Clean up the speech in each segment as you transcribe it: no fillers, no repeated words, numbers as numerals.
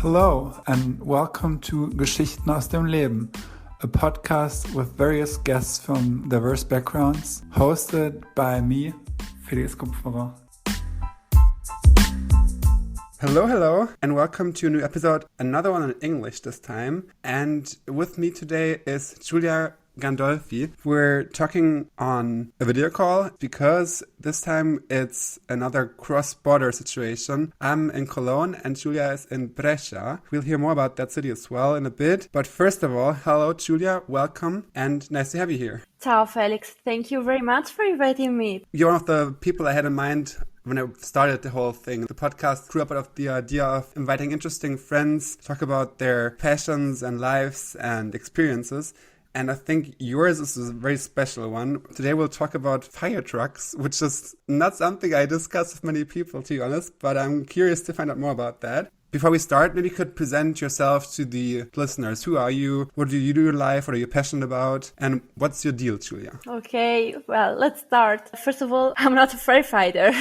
Hello and welcome to Geschichten aus dem Leben, a podcast with various guests from diverse backgrounds, hosted by me, Felix Kupferer. Hello, and welcome to a new episode, another one in English this time. And with me today is Giulia. We're talking on a video call because this time it's another cross-border situation. I'm in Cologne and Giulia is in Brescia. We'll hear more about that city as well in a bit. But first of all, hello Giulia, welcome and nice to have you here. Ciao Felix, thank you very much for inviting me. You're one of the people I had in mind when I started the whole thing. The podcast grew up out of the idea of inviting interesting friends, talk about their passions and lives and experiences. And I think yours is a very special one. Today we'll talk about fire trucks, which is not something I discuss with many people, to be honest, but I'm curious to find out more about that. Before we start, maybe you could present yourself to the listeners. Who are you? What do you do in life? What are you passionate about? And what's your deal, Giulia? Okay, well, let's start. First of all, I'm not a firefighter,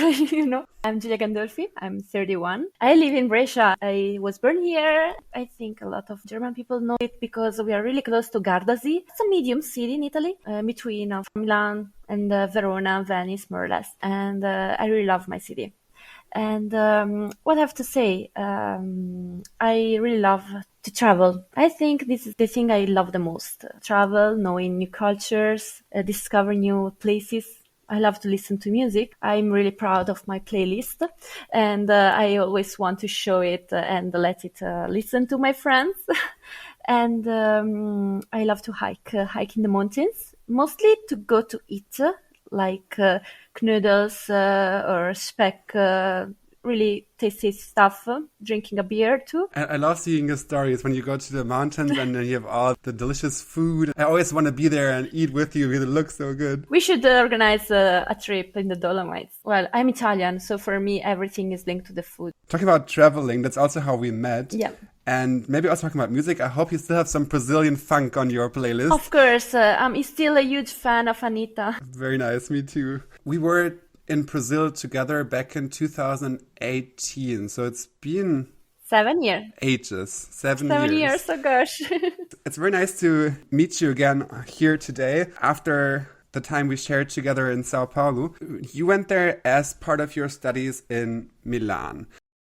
I'm Giulia Gandolfi. I'm 31. I live in Brescia. I was born here. I think a lot of German people know it because we are really close to Gardasee. It's a medium city in Italy, between Milan and Verona, Venice, more or less. And I really love my city. And what I have to say, I really love to travel. I think this is the thing I love the most. Travel, knowing new cultures, discover new places. I love to listen to music. I'm really proud of my playlist and I always want to show it and let it listen to my friends. And I love to hike in the mountains, mostly to go to eat, like noodles or speck, really tasty stuff, drinking a beer too. I love seeing your stories when you go to the mountains and then you have all the delicious food. I always want to be there and eat with you because it looks so good. We should organize a trip in the Dolomites. Well, I'm Italian, so for me everything is linked to the food. Talking about traveling, that's also how we met. Yeah. And maybe also talking about music, I hope you still have some Brazilian funk on your playlist. Of course, I'm still a huge fan of Anitta. Very nice, me too. We were in Brazil together back in 2018, so it's been 7 years. Ages. 7 years, oh gosh. It's very nice to meet you again here today after the time we shared together in Sao Paulo. You went there as part of your studies in Milan.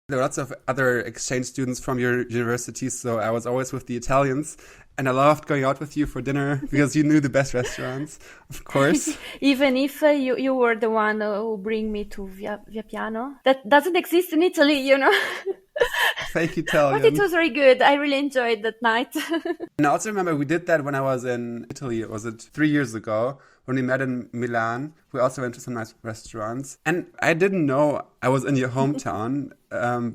There were lots of other exchange students from your university, so I was always with the Italians. And I loved going out with you for dinner because you knew the best restaurants, of course. Even if you were the one who bring me to Via Piano. That doesn't exist in Italy, Fake Italian. But it was very good. I really enjoyed that night. And I also remember we did that when I was in Italy. Was it 3 years ago? When we met in Milan, we also went to some nice restaurants. And I didn't know I was in your hometown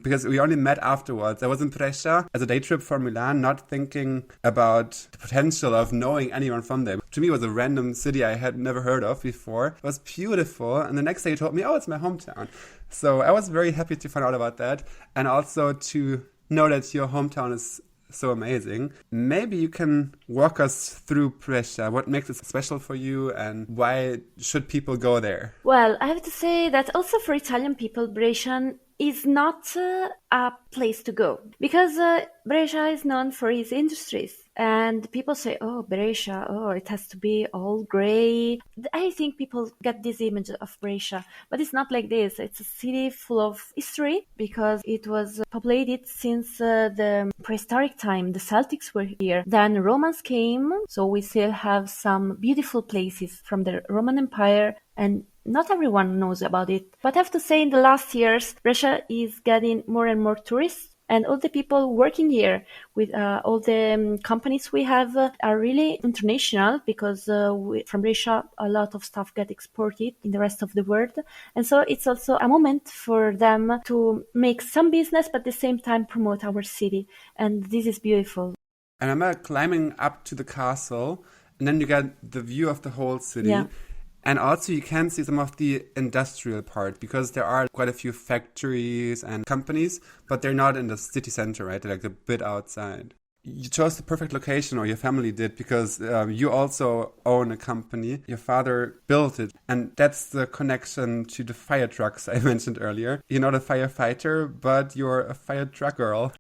because we only met afterwards. I was in Brescia as a day trip from Milan, not thinking about the potential of knowing anyone from there. To me, it was a random city I had never heard of before. It was beautiful. And the next day you told me, oh, it's my hometown. So I was very happy to find out about that. And also to know that your hometown is so amazing. Maybe you can walk us through Brescia. What makes it special for you and why should people go there? Well, I have to say that also for Italian people, Brescia is not a place to go because Brescia is known for its industries. And people say, oh, Brescia, oh, it has to be all gray. I think people get this image of Brescia, but it's not like this. It's a city full of history because it was populated since the prehistoric time. The Celtics were here. Then Romans came, so we still have some beautiful places from the Roman Empire, and not everyone knows about it. But I have to say, in the last years, Brescia is getting more and more tourists. And all the people working here with all the companies we have are really international because from Brescia, a lot of stuff get exported in the rest of the world. And so it's also a moment for them to make some business, but at the same time promote our city. And this is beautiful. I remember climbing up to the castle and then you get the view of the whole city. Yeah. And also you can see some of the industrial part because there are quite a few factories and companies, but they're not in the city center, right? They're like a bit outside. You chose the perfect location, or your family did, because you also own a company. Your father built it. And that's the connection to the fire trucks I mentioned earlier. You're not a firefighter, but you're a fire truck girl.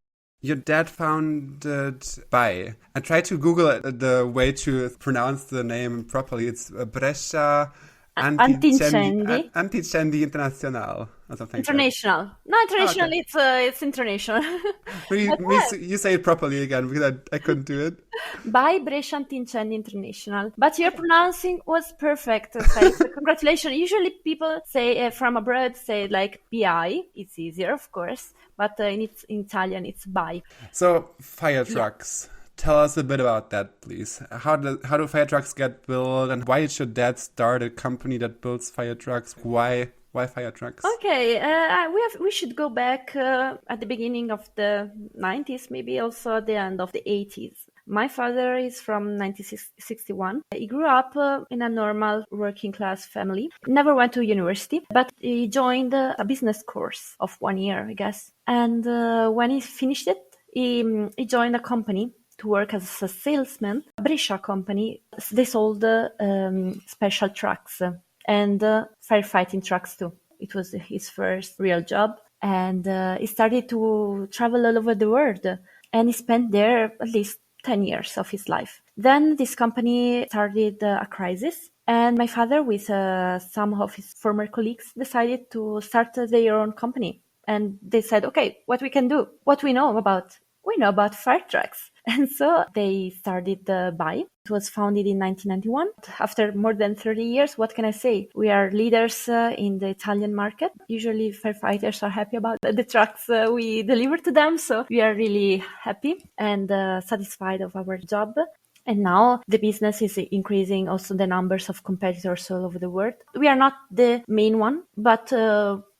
Your dad founded BAI. I tried to Google the way to pronounce the name properly. It's Brescia Antincendi. Anticendi International or something like that. International. No, international. Okay. It's international. You say it properly again because I couldn't do it. By Brescia Antincendi International. But your pronouncing was perfect. So congratulations. Usually people say from abroad say like BI. It's easier, of course. But in Italian, it's BAI. So fire trucks. Yeah. Tell us a bit about that, please. How do fire trucks get built, and why should Dad start a company that builds fire trucks? Why fire trucks? Okay, we should go back at the beginning of the 90s, maybe also at the end of the 80s. My father is from 1961. He grew up in a normal working class family. Never went to university, but he joined a business course of 1 year, I guess. And when he finished it, he joined a company to work as a salesman, a Brescia company. They sold special trucks and firefighting trucks too. It was his first real job. And he started to travel all over the world. And he spent there at least 10 years of his life. Then this company started a crisis. And my father, with some of his former colleagues, decided to start their own company. And they said, okay, what we can do, what we know about fire trucks. And so they started BAI. It was founded in 1991. After more than 30 years, what can I say? We are leaders in the Italian market. Usually firefighters are happy about the trucks we deliver to them. So we are really happy and satisfied of our job. And now the business is increasing also the numbers of competitors all over the world. We are not the main one, but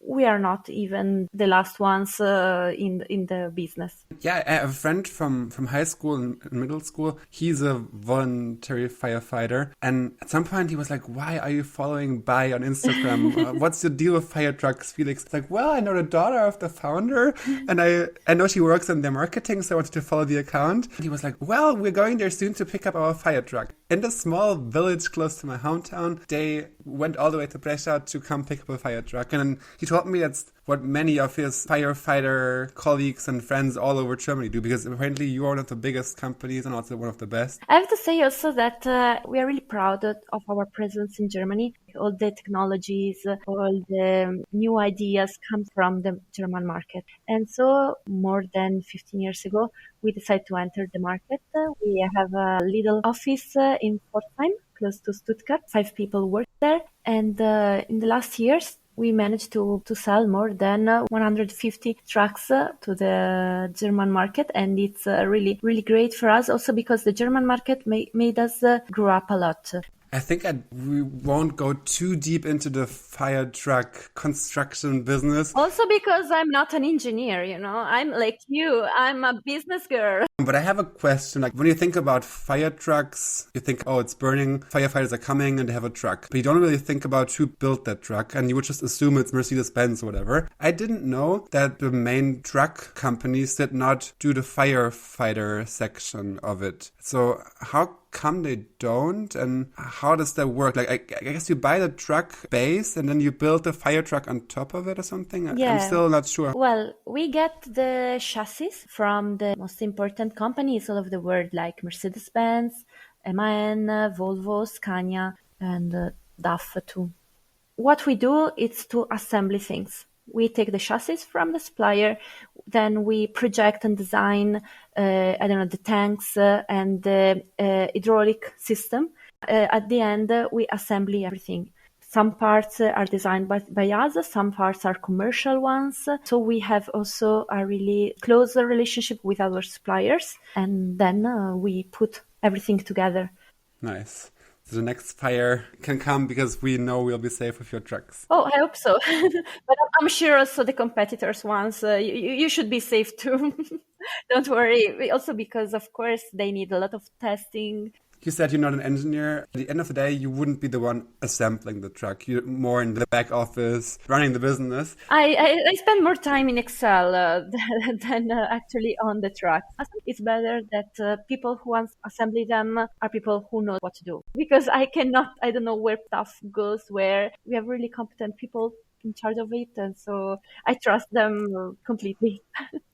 we are not even the last ones in the business. Yeah, I have a friend from high school and middle school. He's a voluntary firefighter. And at some point he was like, why are you following BAI on Instagram? What's the deal with fire trucks, Felix? It's like, well, I know the daughter of the founder and I know she works in their marketing, so I wanted to follow the account. And he was like, well, we're going there soon to pick up our fire truck. In the small village close to my hometown, they went all the way to Brescia to come pick up a fire truck. And then he told me that's what many of his firefighter colleagues and friends all over Germany do, because apparently you are one of the biggest companies and also one of the best. I have to say also that we are really proud of our presence in Germany. All the technologies, all the new ideas come from the German market. And so more than 15 years ago, we decided to enter the market. We have a little office in Pforzheim, close to Stuttgart. 5 people work there. And in the last years, we managed to sell more than 150 trucks to the German market. And it's really, really great for us also because the German market made us grow up a lot. I think we won't go too deep into the fire truck construction business. Also because I'm not an engineer, I'm like you. I'm a business girl. But I have a question. Like when you think about fire trucks, you think, oh, it's burning. Firefighters are coming and they have a truck. But you don't really think about who built that truck. And you would just assume it's Mercedes-Benz or whatever. I didn't know that the main truck companies did not do the firefighter section of it. So how come they don't, and how does that work? Like I guess you buy the truck base and then you build the fire truck on top of it or something? Yeah. I'm still not sure. Well, we get the chassis from the most important companies all over the world, like Mercedes-Benz, MAN, Volvo, Scania, and DAF too. What we do is to assemble things. We take the chassis from the supplier, then we project and design, the tanks and the hydraulic system. At the end, we assemble everything. Some parts are designed by us, some parts are commercial ones. So we have also a really close relationship with our suppliers, and then we put everything together. Nice. So the next fire can come because we know we'll be safe with your trucks. Oh, I hope so. But I'm sure also the competitors ones, you should be safe too. Don't worry. Also because, of course, they need a lot of testing. You said you're not an engineer. At the end of the day, you wouldn't be the one assembling the truck. You're more in the back office, running the business. I spend more time in Excel than actually on the truck. I think it's better that people who want to assemble them are people who know what to do. Because I don't know where stuff goes where. We have really competent people in charge of it. And so I trust them completely.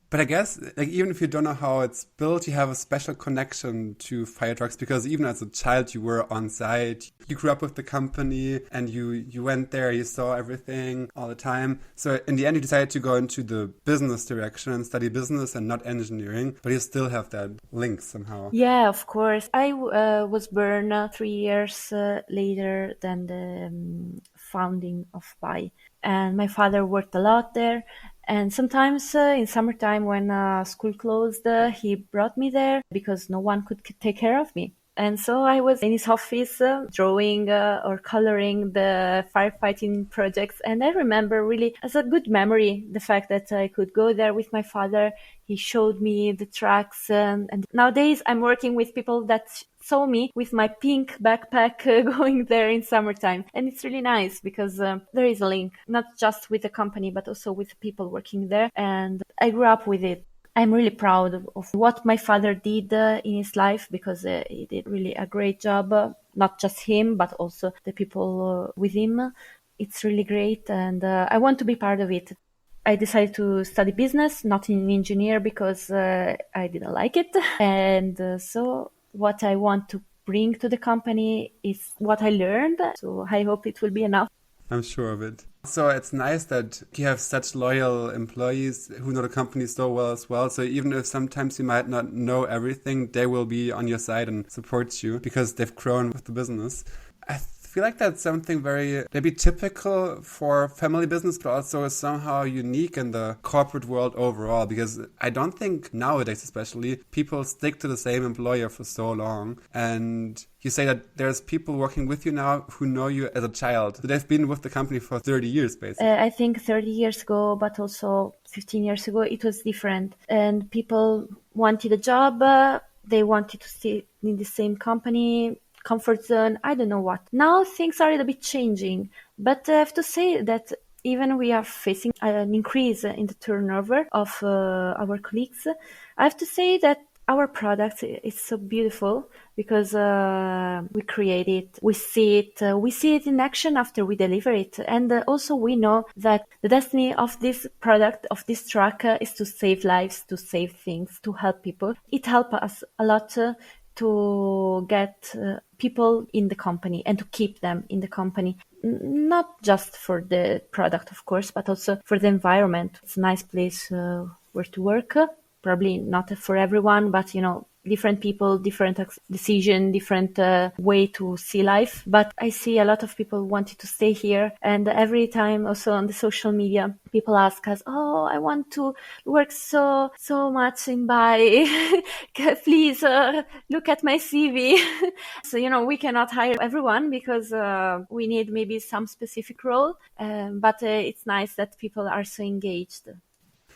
But I guess, like, even if you don't know how it's built, you have a special connection to fire trucks because even as a child, you were on site. You grew up with the company and you went there, you saw everything all the time. So in the end, you decided to go into the business direction and study business and not engineering, but you still have that link somehow. Yeah, of course. I was born 3 years later than the founding of PI. And my father worked a lot there. And sometimes in summertime when school closed, he brought me there because no one could take care of me. And so I was in his office drawing or coloring the firefighting projects. And I remember really as a good memory the fact that I could go there with my father. He showed me the tracks. And nowadays I'm working with people that saw me with my pink backpack going there in summertime. And it's really nice because there is a link, not just with the company, but also with people working there. And I grew up with it. I'm really proud of what my father did in his life because he did really a great job, not just him, but also the people with him. It's really great and I want to be part of it. I decided to study business, not in engineer because I didn't like it. And so what I want to bring to the company is what I learned. So I hope it will be enough. I'm sure of it. So it's nice that you have such loyal employees who know the company so well as well. So even if sometimes you might not know everything, they will be on your side and support you because they've grown with the business. I feel like that's something very maybe typical for family business, but also somehow unique in the corporate world overall, because I don't think nowadays especially people stick to the same employer for so long. And you say that there's people working with you now who know you as a child. So they've been with the company for 30 years, basically. I think 30 years ago, but also 15 years ago, it was different. And people wanted a job. They wanted to stay in the same company, comfort zone, I don't know what. Now things are a little bit changing, but I have to say that even we are facing an increase in the turnover of our colleagues. I have to say that our product is so beautiful because we create it, we see it in action after we deliver it. And also we know that the destiny of this product, of this truck is to save lives, to save things, to help people. It helps us a lot to get people in the company and to keep them in the company, not just for the product, of course, but also for the environment. It's a nice place where to work. Probably not for everyone, but different people, different decision, different way to see life. But I see a lot of people wanting to stay here. And every time also on the social media, people ask us, oh, I want to work so much in Bali. Please look at my CV. So, we cannot hire everyone because we need maybe some specific role. But it's nice that people are so engaged.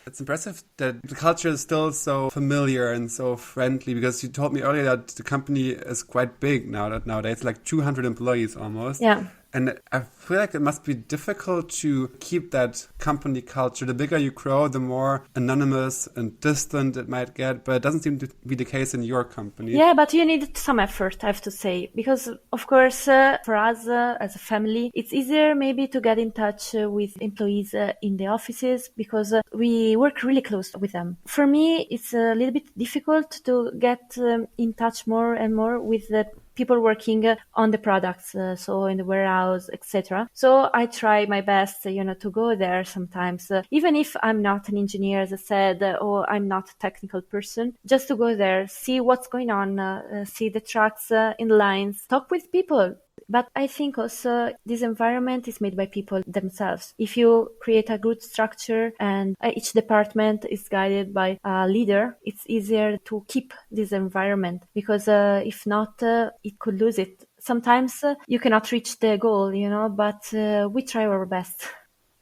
It's impressive that the culture is still so familiar and so friendly, because you told me earlier that the company is quite big nowadays, like 200 employees almost. Yeah. And I feel like it must be difficult to keep that company culture. The bigger you grow, the more anonymous and distant it might get, but it doesn't seem to be the case in your company. Yeah, but you need some effort, I have to say, because of course, for us as a family, it's easier maybe to get in touch with employees in the offices because we work really close with them. For me, it's a little bit difficult to get in touch more and more with the people working on the products, so in the warehouse, etc. So I try my best, to go there sometimes, even if I'm not an engineer, as I said, or I'm not a technical person, just to go there, see what's going on, see the trucks in the lines, talk with people. But I think also this environment is made by people themselves. If you create a good structure and each department is guided by a leader, it's easier to keep this environment because if not, it could lose it. Sometimes you cannot reach the goal, but we try our best.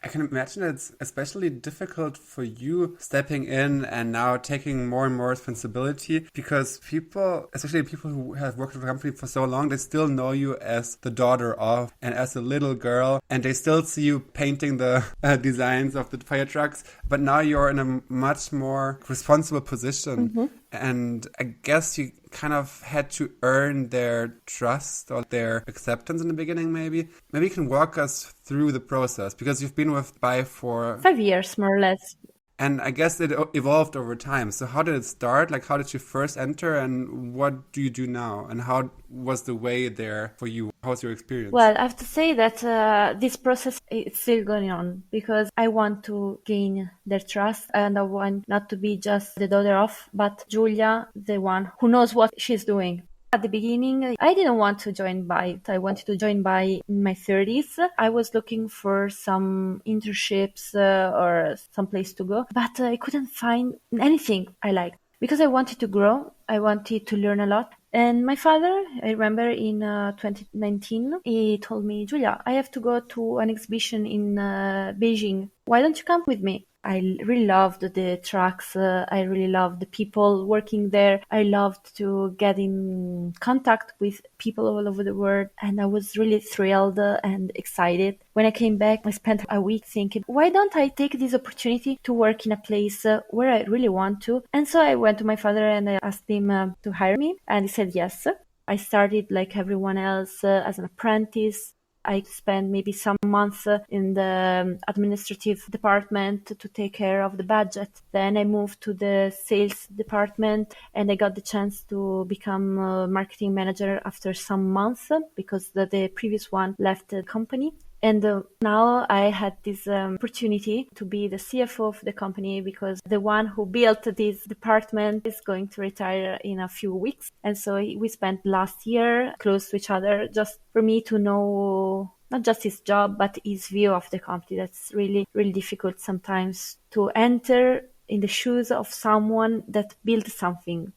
I can imagine it's especially difficult for you stepping in and now taking more and more responsibility because people, especially people who have worked with the company for so long, they still know you as the daughter of and as a little girl, and they still see you painting the designs of the fire trucks. But now you're in a much more responsible position. Mm-hmm. And I guess you kind of had to earn their trust or their acceptance in the beginning, maybe. Maybe you can walk us through the process because you've been with BAE for 5 years, more or less. And I guess it evolved over time. So how did it start? Like, how did you first enter, and what do you do now? And how was the way there for you? How was your experience? Well, I have to say that this process is still going on because I want to gain their trust and I want not to be just the daughter of, but Giulia, the one who knows what she's doing. At the beginning, I didn't want to join Byte. I wanted to join by in my 30s. I was looking for some internships or some place to go, but I couldn't find anything I liked because I wanted to grow. I wanted to learn a lot. And my father, I remember in 2019, he told me, Giulia, I have to go to an exhibition in Beijing. Why don't you come with me? I really loved the tracks. I really loved the people working there. I loved to get in contact with people all over the world. And I was really thrilled and excited. When I came back, I spent a week thinking, why don't I take this opportunity to work in a place where I really want to? And so I went to my father and I asked him to hire me. And he said yes. I started like everyone else as an apprentice. I spent maybe some months in the administrative department to take care of the budget. Then I moved to the sales department and I got the chance to become a marketing manager after some months because the previous one left the company. And now I had this opportunity to be the CFO of the company because the one who built this department is going to retire in a few weeks. And so we spent last year close to each other just for me to know not just his job, but his view of the company. That's really, really difficult sometimes to enter in the shoes of someone that built something.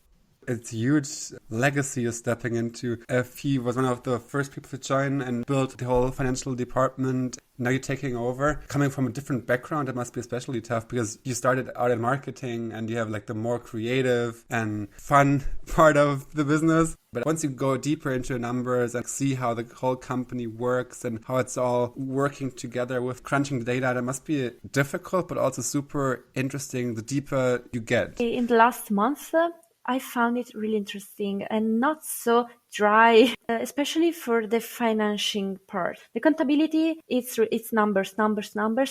It's a huge legacy you're stepping into. If he was one of the first people to join and build the whole financial department, now you're taking over. Coming from a different background, it must be especially tough because you started out in marketing and you have like the more creative and fun part of the business. But once you go deeper into numbers and see how the whole company works and how it's all working together with crunching the data, that must be difficult, but also super interesting the deeper you get. In the last month, I found it really interesting and not so dry, especially for the financing part. The accountability, it's numbers,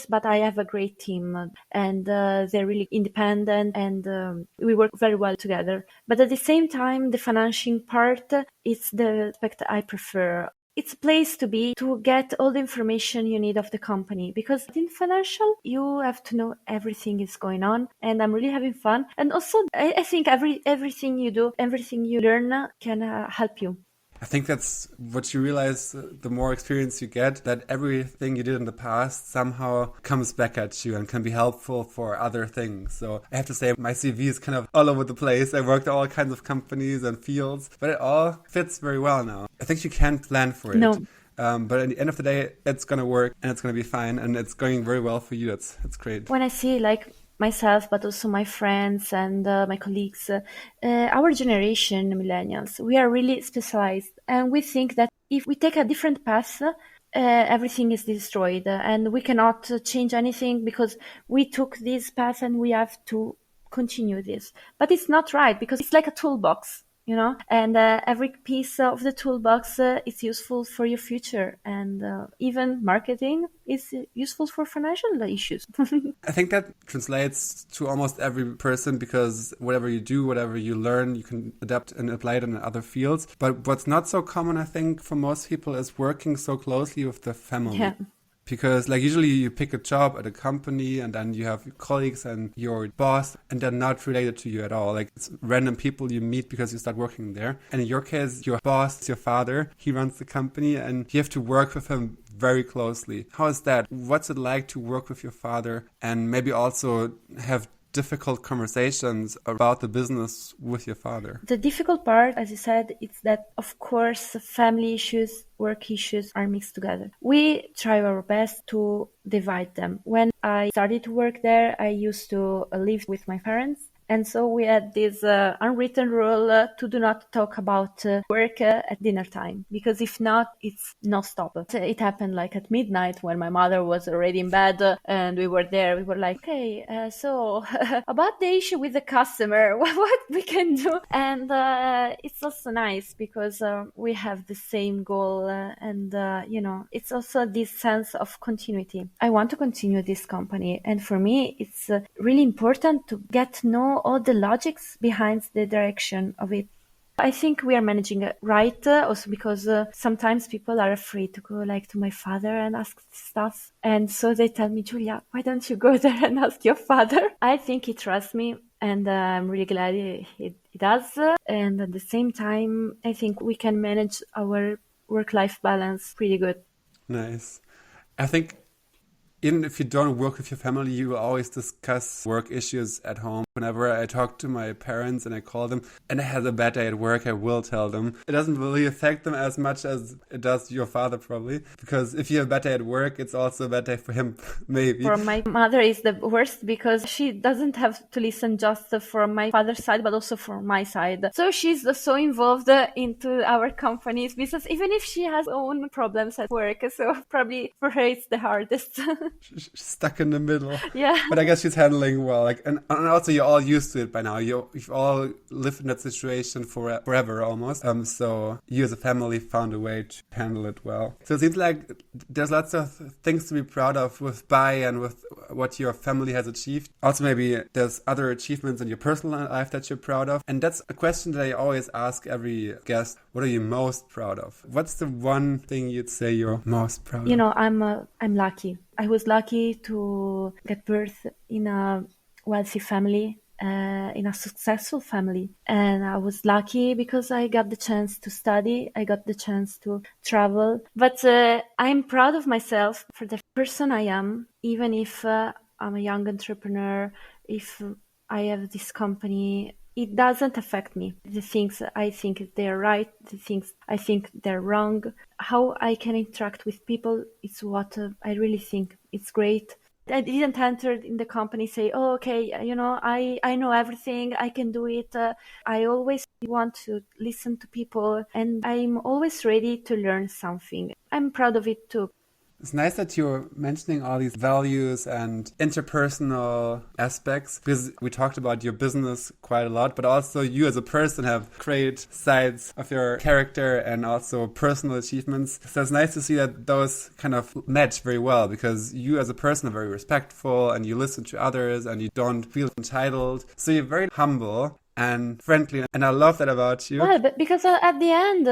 but I have a great team and they're really independent and we work very well together. But at the same time, the financing part, it's the aspect I prefer. It's a place to be to get all the information you need of the company because in financial you have to know everything is going on and I'm really having fun and also I think everything you do, everything you learn can help you. I think that's what you realize the more experience you get, that everything you did in the past somehow comes back at you and can be helpful for other things. So I have to say my CV is kind of all over the place. I worked at all kinds of companies and fields, but it all fits very well now. I think you can't plan for it. No. But at the end of the day, it's going to work and it's going to be fine and it's going very well for you. That's great. When I see like myself, but also my friends and my colleagues, our generation, millennials, we are really specialized. And we think that if we take a different path, everything is destroyed and we cannot change anything because we took this path and we have to continue this. But it's not right because it's like a toolbox. And every piece of the toolbox is useful for your future. And even marketing is useful for financial issues. I think that translates to almost every person because whatever you do, whatever you learn, you can adapt and apply it in other fields. But what's not so common, I think, for most people is working so closely with their family. Yeah. Because like usually you pick a job at a company and then you have colleagues and your boss and they're not related to you at all. Like it's random people you meet because you start working there. And in your case, your boss, your father, he runs the company and you have to work with him very closely. How is that? What's it like to work with your father and maybe also have difficult conversations about the business with your father? The difficult part, as you said, is that, of course, family issues, work issues are mixed together. We try our best to divide them. When I started to work there, I used to live with my parents. And so we had this unwritten rule to do not talk about work at dinner time, because if not, it's no stop. It happened like at midnight when my mother was already in bed and we were there. We were like, okay, so about the issue with the customer, what we can do. And it's also nice because we have the same goal and, it's also this sense of continuity. I want to continue this company. And for me, it's really important to get to know all the logics behind the direction of it. I think we are managing it right, also because sometimes people are afraid to go like to my father and ask stuff. And so they tell me, Giulia, why don't you go there and ask your father? I think he trusts me, and I'm really glad he does. And at the same time, I think we can manage our work-life balance pretty good. Nice. I think even if you don't work with your family, you always discuss work issues at home. Whenever I talk to my parents and I call them and I had a bad day at work, I will tell them. It doesn't really affect them as much as it does your father probably. Because if you have a bad day at work, it's also a bad day for him, maybe. For my mother is the worst because she doesn't have to listen just from my father's side, but also from my side. So she's so involved into our company's business, even if she has own problems at work. So probably for her it's the hardest. She's stuck in the middle. Yeah. But I guess she's handling well. And also you're all used to it by now. You've all lived in that situation forever almost. So you as a family found a way to handle it well. So it seems like there's lots of things to be proud of with Bai and with what your family has achieved. Also maybe there's other achievements in your personal life that you're proud of. And that's a question that I always ask every guest. What are you most proud of? What's the one thing you'd say you're most proud of? I'm lucky. I was lucky to get birth in a wealthy family, in a successful family. And I was lucky because I got the chance to study. I got the chance to travel. But I'm proud of myself for the person I am, even if I'm a young entrepreneur, if I have this company. It doesn't affect me. The things I think they're right, the things I think they're wrong, how I can interact with people, it's what I really think it's great. I didn't enter in the company say, oh, okay, I know everything, I can do it. I always want to listen to people and I'm always ready to learn something. I'm proud of it too. It's nice that you're mentioning all these values and interpersonal aspects because we talked about your business quite a lot, but also you as a person have great sides of your character and also personal achievements. So it's nice to see that those kind of match very well because you as a person are very respectful and you listen to others and you don't feel entitled. So you're very humble and friendly, and I love that about you. Well, but because at the end,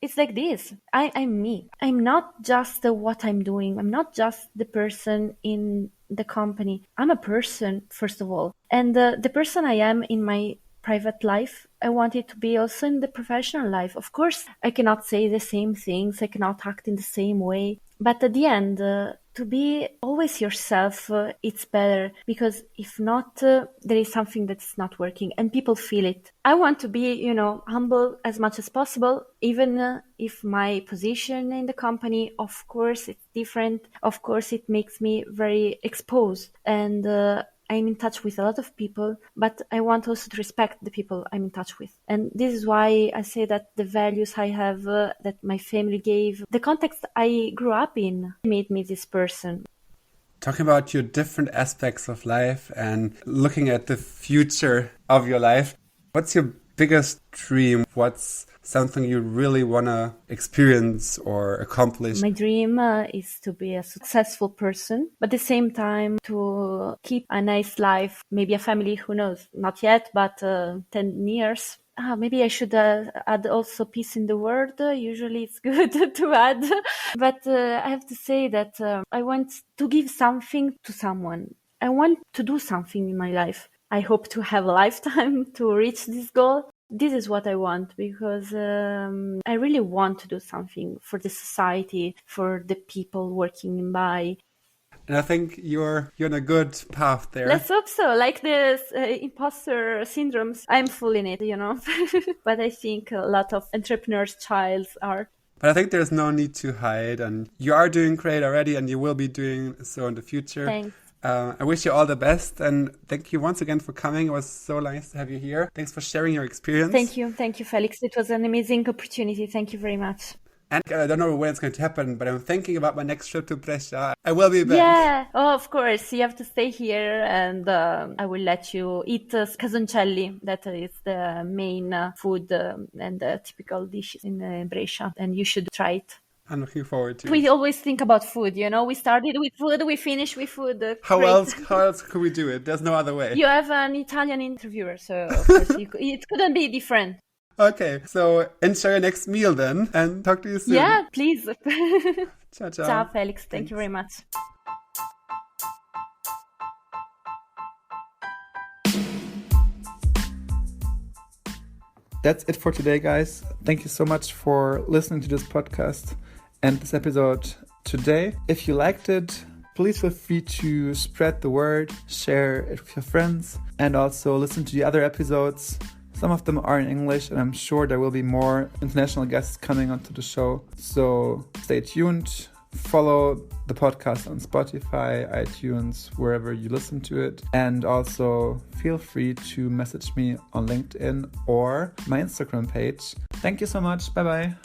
it's like this. I'm me. I'm not just what I'm doing. I'm not just the person in the company. I'm a person, first of all. And the person I am in my private life, I want it to be also in the professional life. Of course, I cannot say the same things. I cannot act in the same way. But at the end, to be always yourself, it's better because if not, there is something that's not working and people feel it. I want to be, humble as much as possible, even if my position in the company, of course, it's different. Of course, it makes me very exposed and I'm in touch with a lot of people, but I want also to respect the people I'm in touch with. And this is why I say that the values I have, that my family gave, the context I grew up in made me this person. Talking about your different aspects of life and looking at the future of your life, what's your biggest dream? What's something you really want to experience or accomplish? My dream is to be a successful person, but at the same time to keep a nice life, maybe a family, who knows, not yet, but 10 years. Maybe I should add also peace in the world. Usually it's good to add. But I have to say that I want to give something to someone. I want to do something in my life. I hope to have a lifetime to reach this goal. This is what I want because I really want to do something for the society, for the people working in Bai. And I think you're on a good path there. Let's hope so. Like the imposter syndromes, I'm full in it, But I think a lot of entrepreneurs' childs are. But I think there's no need to hide, and you are doing great already, and you will be doing so in the future. Thanks. I wish you all the best, and thank you once again for coming. It was so nice to have you here. Thanks for sharing your experience. Thank you, Felix. It was an amazing opportunity. Thank you very much. And I don't know when it's going to happen, but I'm thinking about my next trip to Brescia. I will be back. Yeah, oh, of course. You have to stay here, and I will let you eat casoncelli. That is the main food and typical dishes in Brescia, and you should try it. I'm looking forward to it. We always think about food, you know. We started with food, we finish with food. How else could we do it? There's no other way. You have an Italian interviewer, so of course it couldn't be different. Okay, so enjoy your next meal then, and talk to you soon. Yeah, please. Ciao, ciao. Ciao, Felix. Thank you very much. That's it for today, guys. Thank you so much for listening to this podcast and this episode today. If you liked it, please feel free to spread the word, share it with your friends, and also listen to the other episodes. Some of them are in English, and I'm sure there will be more international guests coming onto the show. So stay tuned. Follow the podcast on Spotify, iTunes, wherever you listen to it. And also feel free to message me on LinkedIn or my Instagram page. Thank you so much. Bye-bye.